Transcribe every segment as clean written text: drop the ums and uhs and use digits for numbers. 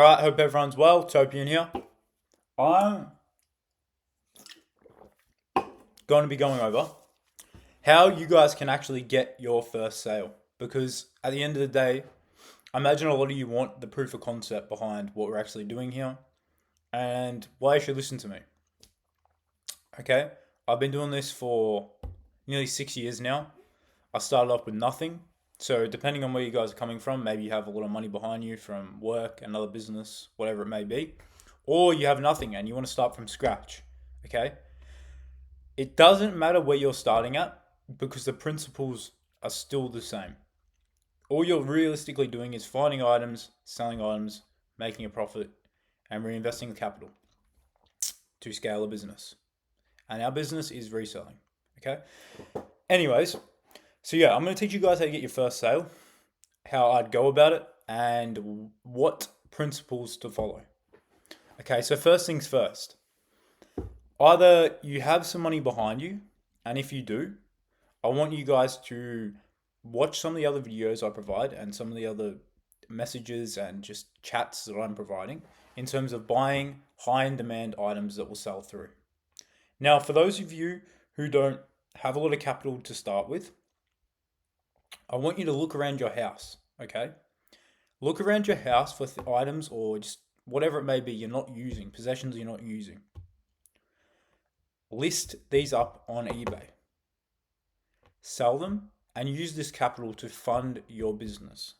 Alright, hope everyone's well. Topian here. I'm going to be going over how you guys can actually get your first sale. Because at the end of the day, I imagine a lot of you want the proof of concept behind what we're actually doing here and why you should listen to me. Okay? I've been doing this for nearly 6 years now. I started off with nothing. So depending on where you guys are coming from, maybe you have a lot of money behind you from work, another business, whatever it may be. Or you have nothing and you want to start from scratch. Okay? It doesn't matter where you're starting at because the principles are still the same. All you're realistically doing is finding items, selling items, making a profit, and reinvesting the capital to scale a business. And our business is reselling. Okay? Anyways, so yeah, I'm going to teach you guys how to get your first sale, how I'd go about it, and what principles to follow. Okay, so first things first. Either you have some money behind you, and if you do, I want you guys to watch some of the other videos I provide and some of the other messages and just chats that I'm providing in terms of buying high in demand items that will sell through. Now, for those of you who don't have a lot of capital to start with, I want you to look around your house, okay? Look around your house for items or just whatever it may be you're not using, possessions you're not using. List these up on eBay. Sell them and use this capital to fund your business.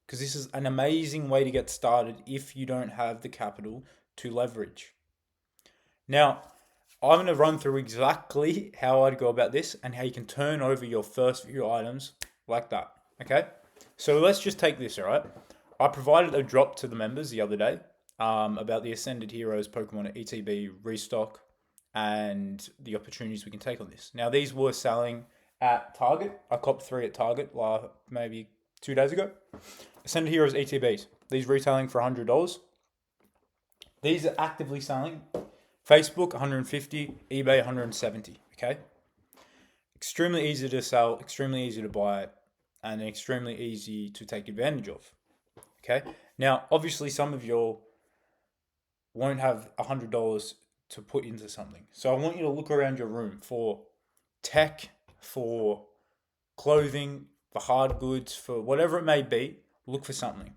Because this is an amazing way to get started if you don't have the capital to leverage. Now, I'm going to run through exactly how I'd go about this and how you can turn over your first few items like that, okay? So let's just take this, all right? I provided a drop to the members the other day about the Ascended Heroes Pokemon ETB restock and the opportunities we can take on this. Now, these were selling at Target. I copped 3 at Target maybe 2 days ago. Ascended Heroes ETBs. These retailing for $100. These are actively selling. Facebook, 150. eBay, 170. Okay? Extremely easy to sell, extremely easy to buy, and extremely easy to take advantage of. Okay? Now, obviously, some of you won't have $100 to put into something. So I want you to look around your room for tech, for clothing, for hard goods, for whatever it may be. Look for something.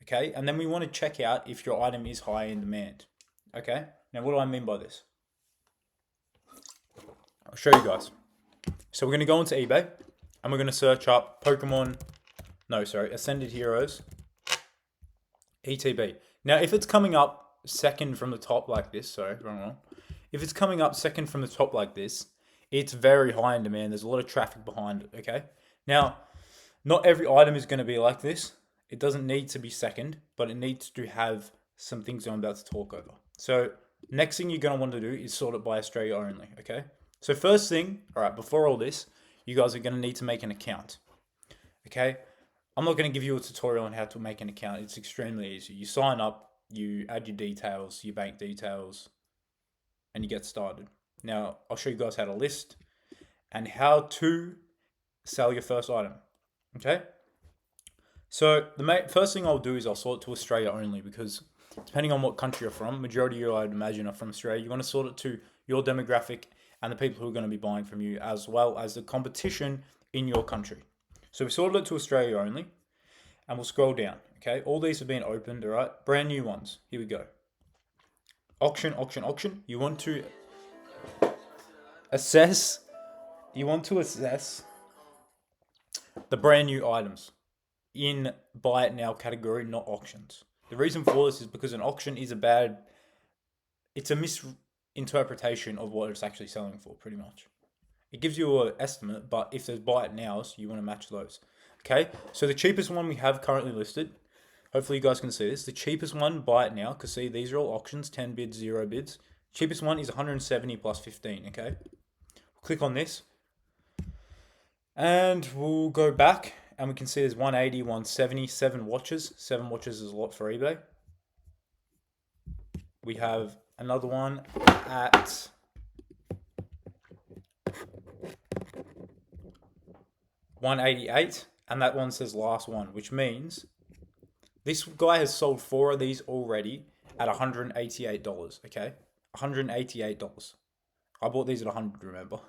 Okay? And then we want to check out if your item is high in demand. Okay? Now, what do I mean by this? I'll show you guys. So we're going to go into eBay and we're going to search up Ascended Heroes ETB. Now, if it's coming up second from the top like this, wrong one. If it's coming up second from the top like this, it's very high in demand. There's a lot of traffic behind it, okay? Now, not every item is going to be like this. It doesn't need to be second, but it needs to have some things I'm about to talk over. So next thing you're going to want to do is sort it by Australia only, okay? So first thing, all right, before all this, you guys are going to need to make an account, okay? I'm not going to give you a tutorial on how to make an account. It's extremely easy. You sign up, you add your details, your bank details, and you get started. Now, I'll show you guys how to list and how to sell your first item, okay? So the first thing I'll do is I'll sort it to Australia only because depending on what country you're from, majority of you I'd imagine are from Australia, you want to sort it to your demographic and the people who are going to be buying from you as well as the competition in your country. So we sorted it to Australia only and we'll scroll down, okay? All these have been opened, all right? Brand new ones. Here we go. Auction. You want to assess the brand new items in buy it now category, not auctions. The reason for this is because an auction is it's a misinterpretation of what it's actually selling for, pretty much. It gives you an estimate, but if there's buy it nows, you want to match those. Okay, so the cheapest one we have currently listed, hopefully you guys can see this, the cheapest one, buy it now, because see, these are all auctions, 10 bids, 0 bids. Cheapest one is 170 plus 15, okay? Click on this, and we'll go back, and we can see there's 180, 170, 7 watches. 7 watches is a lot for eBay. We have another one at 188, and that one says last one, which means This guy has sold 4 of these already at $188, okay? $188. I bought these at 100, remember?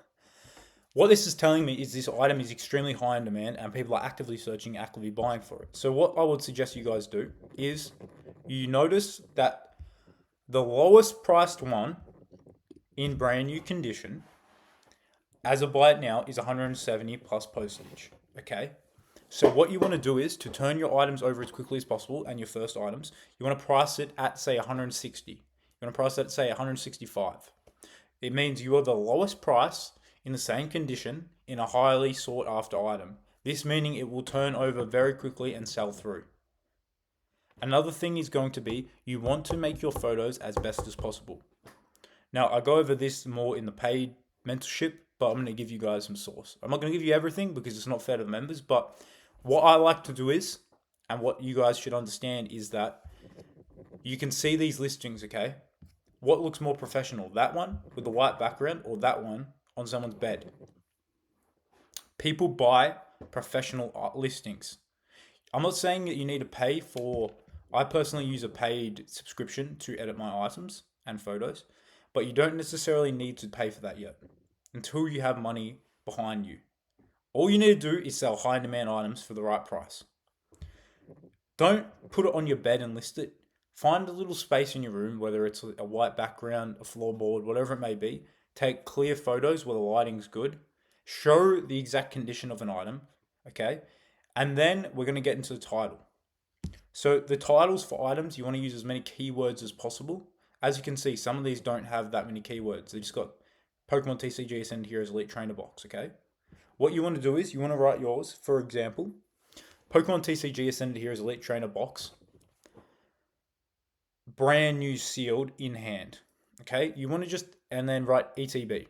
What this is telling me is this item is extremely high in demand and people are actively searching, actively buying for it. So what I would suggest you guys do is you notice that the lowest priced one in brand new condition as of buy it now is 170 plus postage, okay? So what you want to do is to turn your items over as quickly as possible and your first items, you want to price it at say 160. You want to price it at say 165. It means you are the lowest price in the same condition in a highly sought after item. This meaning it will turn over very quickly and sell through. Another thing is going to be you want to make your photos as best as possible. Now I go over this more in the paid mentorship, but I'm going to give you guys some source. I'm not going to give you everything because it's not fair to the members, but what I like to do is, and what you guys should understand is that you can see these listings, okay? What looks more professional, that one with the white background or that one on someone's bed? People buy professional art listings. I'm not saying that you need to pay for, I personally use a paid subscription to edit my items and photos, but you don't necessarily need to pay for that yet until you have money behind you. All you need to do is sell high demand items for the right price. Don't put it on your bed and list it. Find a little space in your room, whether it's a white background, a floorboard, whatever it may be. Take clear photos where the lighting's good. Show the exact condition of an item, okay? And then we're going to get into the title. So the titles for items, you want to use as many keywords as possible. As you can see, some of these don't have that many keywords. They just got Pokemon TCG Ascended Heroes Elite Trainer Box, okay? What you want to do is you want to write yours, for example, Pokemon TCG Ascended Heroes Elite Trainer Box, brand new sealed in hand, okay? You want to just, and then write ETB.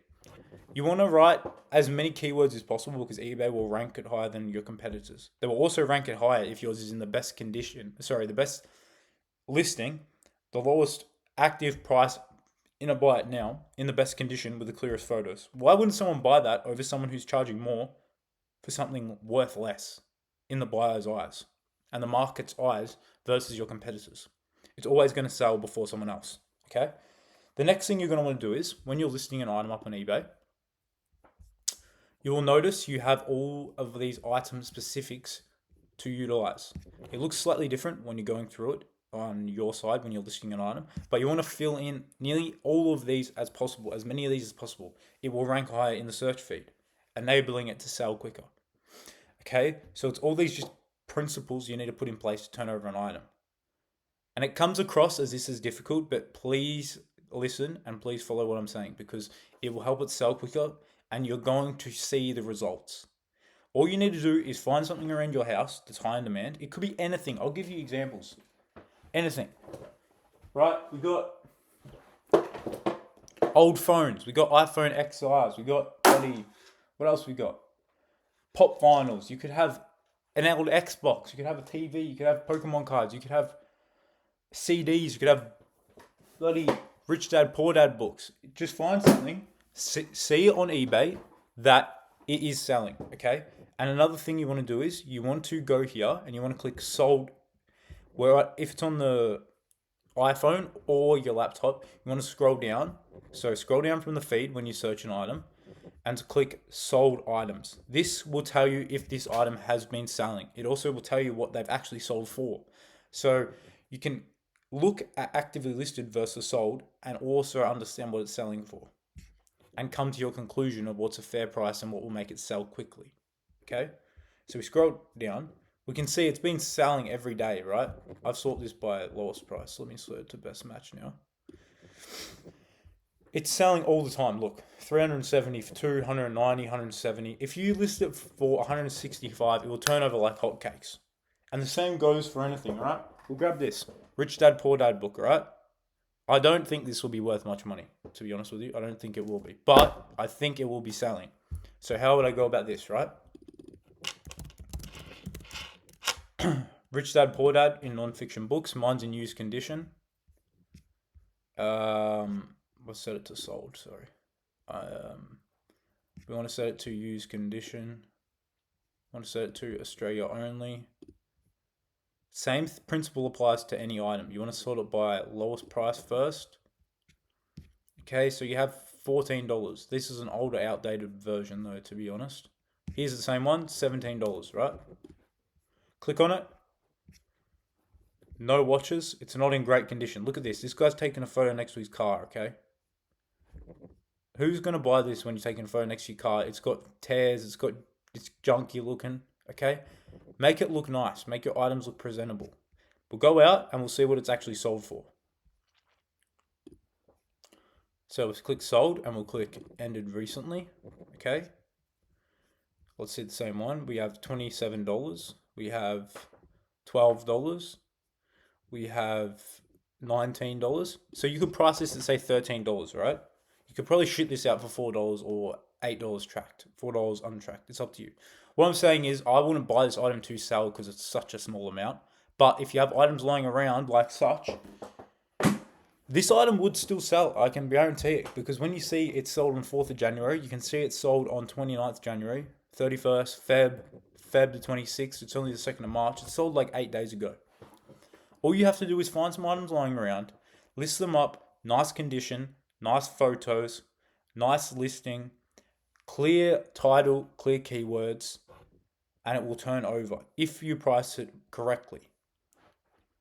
You want to write as many keywords as possible because eBay will rank it higher than your competitors. They will also rank it higher if yours is in the best condition, the best listing, the lowest active price in a buy it now, in the best condition with the clearest photos. Why wouldn't someone buy that over someone who's charging more for something worth less in the buyer's eyes and the market's eyes versus your competitors? It's always going to sell before someone else, okay? The next thing you're going to want to do is when you're listing an item up on eBay, you will notice you have all of these item specifics to utilize. It looks slightly different when you're going through it on your side when you're listing an item, but you want to fill in nearly all of these as possible, as many of these as possible. It will rank higher in the search feed, enabling it to sell quicker. Okay, so it's all these just principles you need to put in place to turn over an item. And it comes across as this is difficult, but please listen and please follow what I'm saying because it will help it sell quicker and you're going to see the results. All you need to do is find something around your house that's high in demand. It could be anything. I'll give you examples. Anything. Right? We got old phones. We got iPhone XRs. We got what else we got? Pop vinyls. You could have an old Xbox. You could have a TV. You could have Pokemon cards. You could have CDs. You could have bloody Rich Dad Poor Dad books. Just find something. See on eBay that it is selling. Okay. And another thing you want to do is you want to go here and you want to click sold. Where if it's on the iPhone or your laptop, you want to scroll down. So scroll down from the feed when you search an item and click sold items. This will tell you if this item has been selling. It also will tell you what they've actually sold for. So you can look at actively listed versus sold and also understand what it's selling for and come to your conclusion of what's a fair price and what will make it sell quickly. Okay? So we scroll down. We can see it's been selling every day, right? I've sorted this by lowest price. Let me sort it to best match now. It's selling all the time. Look, 370 for 2, 190, 170. If you list it for 165, it will turn over like hotcakes. And the same goes for anything, right? We'll grab this. Rich Dad, Poor Dad book, right? I don't think this will be worth much money, to be honest with you. I don't think it will be. But I think it will be selling. So how would I go about this, right? Rich Dad, Poor Dad in non-fiction books. Mine's in used condition. Let's set it to sold, sorry. We want to set it to used condition. I want to set it to Australia only. Same principle applies to any item. You want to sort it by lowest price first. Okay, so you have $14. This is an older, outdated version though, to be honest. Here's the same one, $17, right? Click on it. No watches. It's not in great condition. Look at this. This guy's taking a photo next to his car, okay? Who's going to buy this when you're taking a photo next to your car? It's got tears. It's junky looking, okay? Make it look nice. Make your items look presentable. We'll go out and we'll see what it's actually sold for. So let's click sold and we'll click ended recently, okay? Let's see the same one. We have $27. We have $12. We have $19. So you could price this at say $13, right? You could probably ship this out for $4 or $8 tracked, $4 untracked. It's up to you. What I'm saying is I wouldn't buy this item to sell because it's such a small amount. But if you have items lying around like such, this item would still sell. I can guarantee it, because when you see it's sold on 4th of January, you can see it's sold on 29th January, 31st, Feb the 26th. It's only the 2nd of March. It sold like 8 days ago. All you have to do is find some items lying around, list them up, nice condition, nice photos, nice listing, clear title, clear keywords, and it will turn over if you price it correctly.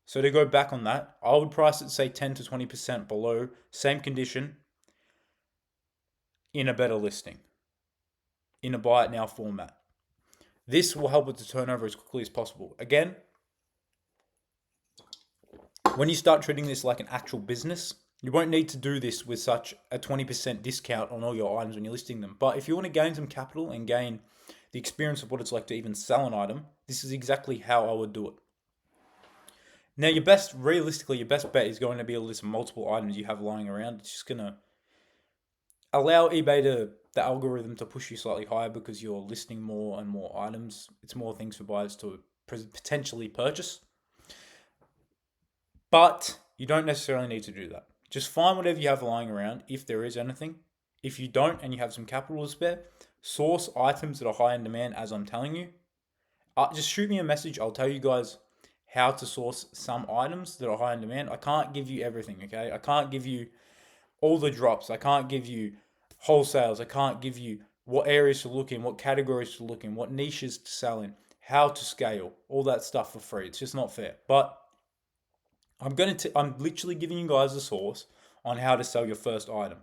So to go back on that, I would price it say 10 to 20% below, same condition, in a better listing, in a buy it now format. This will help it to turn over as quickly as possible. Again, when you start treating this like an actual business, you won't need to do this with such a 20% discount on all your items when you're listing them. But if you want to gain some capital and gain the experience of what it's like to even sell an item, this is exactly how I would do it. Now, realistically, your best bet is going to be a list of multiple items you have lying around. It's just going to allow eBay the algorithm to push you slightly higher because you're listing more and more items. It's more things for buyers to potentially purchase. But you don't necessarily need to do that. Just find whatever you have lying around, if there is anything. If you don't and you have some capital to spare, source items that are high in demand, as I'm telling you. Just shoot me a message. I'll tell you guys how to source some items that are high in demand. I can't give you everything, okay? I can't give you all the drops. I can't give you wholesales. I can't give you what areas to look in, what categories to look in, what niches to sell in, how to scale, all that stuff for free. It's just not fair. But I'm literally giving you guys a source on how to sell your first item.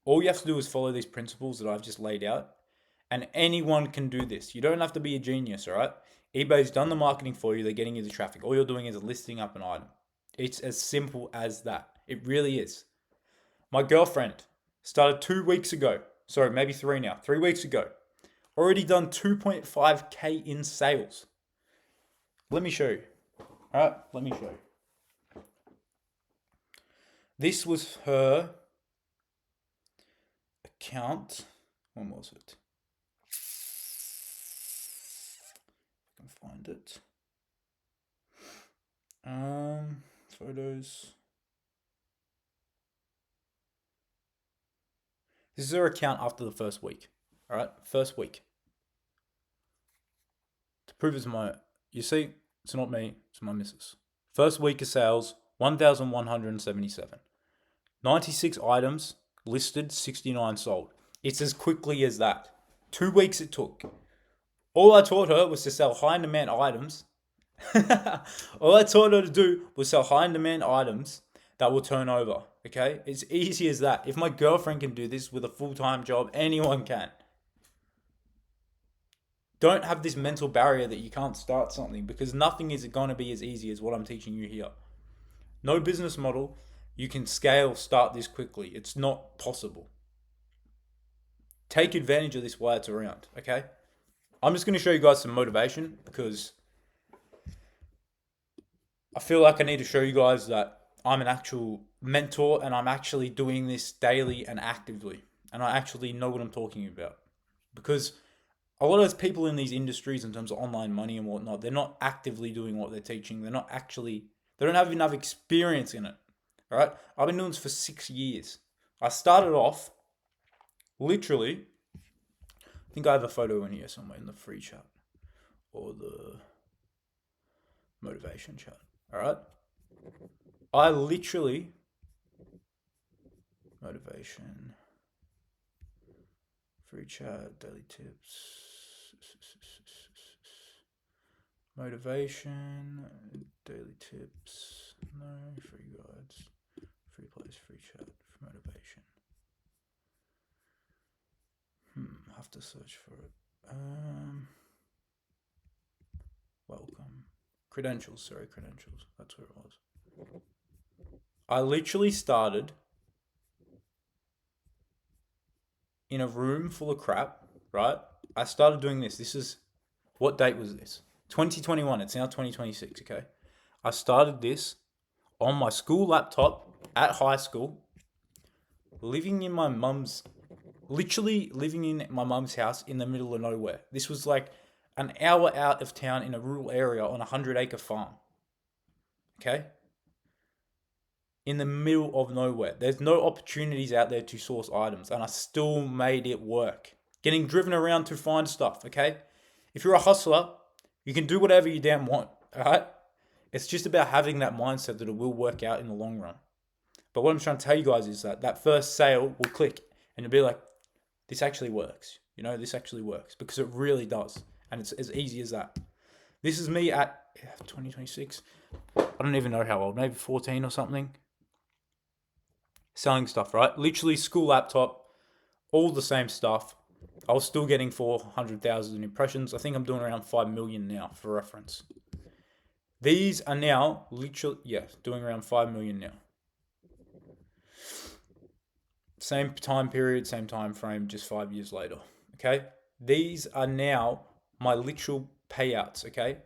All you have to do is follow these principles that I've just laid out, and anyone can do this. You don't have to be a genius, all right? eBay's done the marketing for you. They're getting you the traffic. All you're doing is listing up an item. It's as simple as that. It really is. My girlfriend started 2 weeks ago. Sorry, maybe 3 now. 3 weeks ago. Already done 2.5K in sales. Let me show you. All right, let me show you. This was her account. When was it? I can find it. Photos. This is her account after the first week. All right, first week. To prove it's you see, it's not me, it's my missus. First week of sales, 1,177. 96 items listed, 69 sold. It's as quickly as that. 2 weeks it took. All I taught her was to sell high in demand items. All I taught her to do was sell high in demand items that will turn over. Okay? It's easy as that. If my girlfriend can do this with a full-time job, anyone can. Don't have this mental barrier that you can't start something, because nothing is going to be as easy as what I'm teaching you here. No business model you can start this quickly. It's not possible. Take advantage of this while it's around, okay? I'm just going to show you guys some motivation, because I feel like I need to show you guys that I'm an actual mentor and I'm actually doing this daily and actively. And I actually know what I'm talking about. Because a lot of those people in these industries, in terms of online money and whatnot, they're not actively doing what they're teaching. They don't have enough experience in it. All right? I've been doing this for 6 years. I started off, literally, I think I have a photo in here somewhere in the free chat. Or motivation chat. All right. I literally motivation, free chat, daily tips, motivation, daily tips, no, free guides, free place, free chat, motivation. Have to search for it. Welcome. Credentials, that's where it was. I literally started in a room full of crap, right? I started doing this. This is, what date was this? 2021. It's now 2026, okay? I started this on my school laptop at high school, living in my mum's, literally living in my mum's house in the middle of nowhere. This was like an hour out of town in a rural area on a 100-acre farm, okay? In the middle of nowhere. There's no opportunities out there to source items, and I still made it work. Getting driven around to find stuff, okay? If you're a hustler, you can do whatever you damn want, all right? It's just about having that mindset that it will work out in the long run. But what I'm trying to tell you guys is that first sale will click, and you'll be like, this actually works. You know, this actually works, because it really does. And it's as easy as that. This is me at 2026. I don't even know how old, maybe 14 or something. Selling stuff, right? Literally school laptop, all the same stuff. I was still getting 400,000 impressions. I think I'm doing around 5 million now, for reference. These are now literally, doing around 5 million now. Same time period, same time frame, just 5 years later. Okay? These are now my literal payouts, okay?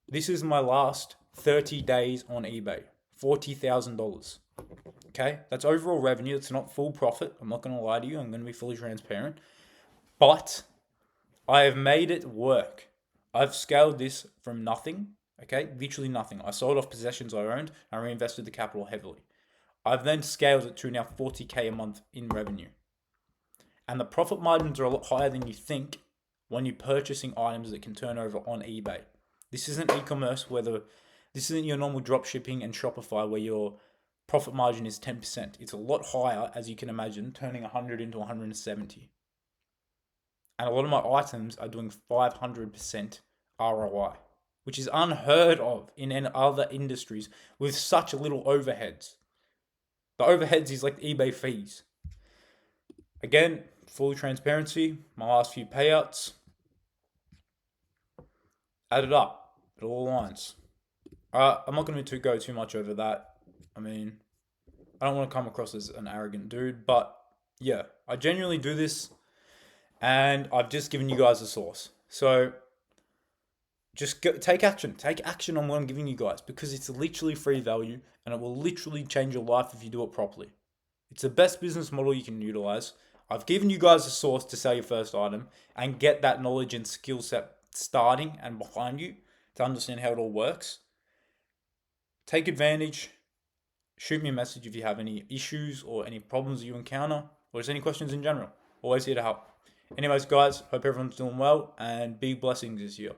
This is my last 30 days on eBay. $40,000. Okay? That's overall revenue. It's not full profit. I'm not going to lie to you. I'm going to be fully transparent. But I have made it work. I've scaled this from nothing, okay? Literally nothing. I sold off possessions I owned. I reinvested the capital heavily. I've then scaled it to now 40K a month in revenue. And the profit margins are a lot higher than you think when you're purchasing items that can turn over on eBay. This isn't e-commerce this isn't your normal drop shipping and Shopify where your profit margin is 10%. It's a lot higher, as you can imagine, turning 100 into 170. And a lot of my items are doing 500% ROI, which is unheard of in other industries with such little overheads. The overheads is like eBay fees. Again, full transparency, my last few payouts, add it up. It all aligns. I'm not going to go too much over that. I mean, I don't want to come across as an arrogant dude, but yeah, I genuinely do this, and I've just given you guys a source. So just take action. Take action on what I'm giving you guys, because it's literally free value, and it will literally change your life if you do it properly. It's the best business model you can utilize. I've given you guys a source to sell your first item and get that knowledge and skill set starting and behind you to understand how it all works. Take advantage. Shoot me a message if you have any issues or any problems you encounter, or just any questions in general. Always here to help. Anyways, guys, hope everyone's doing well, and big blessings this year.